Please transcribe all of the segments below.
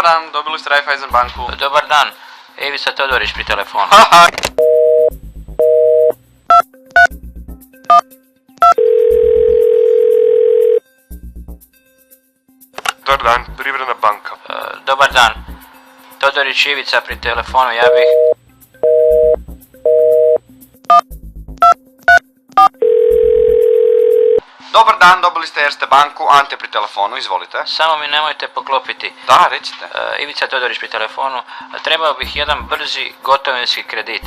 dan, dobili ste Raiffeisen banku. Dobar dan, Ivica Todorić pri telefonu. Dobar dan, Privredna banka. Dobar dan, Todorić Ivica pri telefonu, ja bih... Dobar dan, dobili ste Erste banku, Ante pri telefonu, izvolite. Samo mi nemojte poklopiti. Da, recite. Ivica Todorić pri telefonu, trebao bih jedan brzi gotovinski kredit.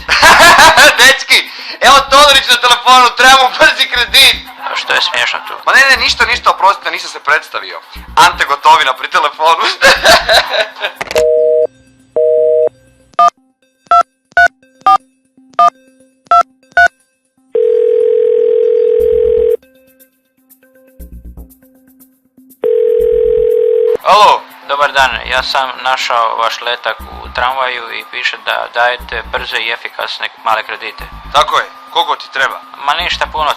Dečki, evo Todorić na telefonu, trebamo brzi kredit. Što je smiješno tu? Ma ne, ništa, oprostite, nisam se predstavio. Ante Gotovina pri telefonu. Alo? Dobar dan, ja sam našao vaš letak u tramvaju i piše da dajete brze i efikasne male kredite. Tako je, koliko ti treba? Ma ništa puno,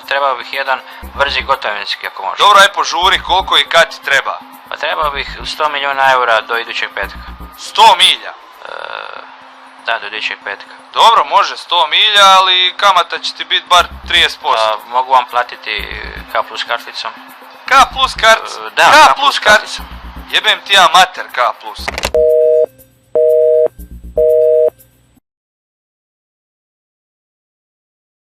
trebao bih jedan brzi gotovinski ako može. Dobro, aj požuri, koliko i kad ti treba? Pa trebao bih 100 milijuna eura do idućeg petka. 100 milja? Da, do idućeg petka. Dobro, može 100 milja, ali kamata će ti biti bar 30%. Pa mogu vam platiti K plus karticom? K plus kartica? Da, K plus kartica. Jebem ti ja mater K plus.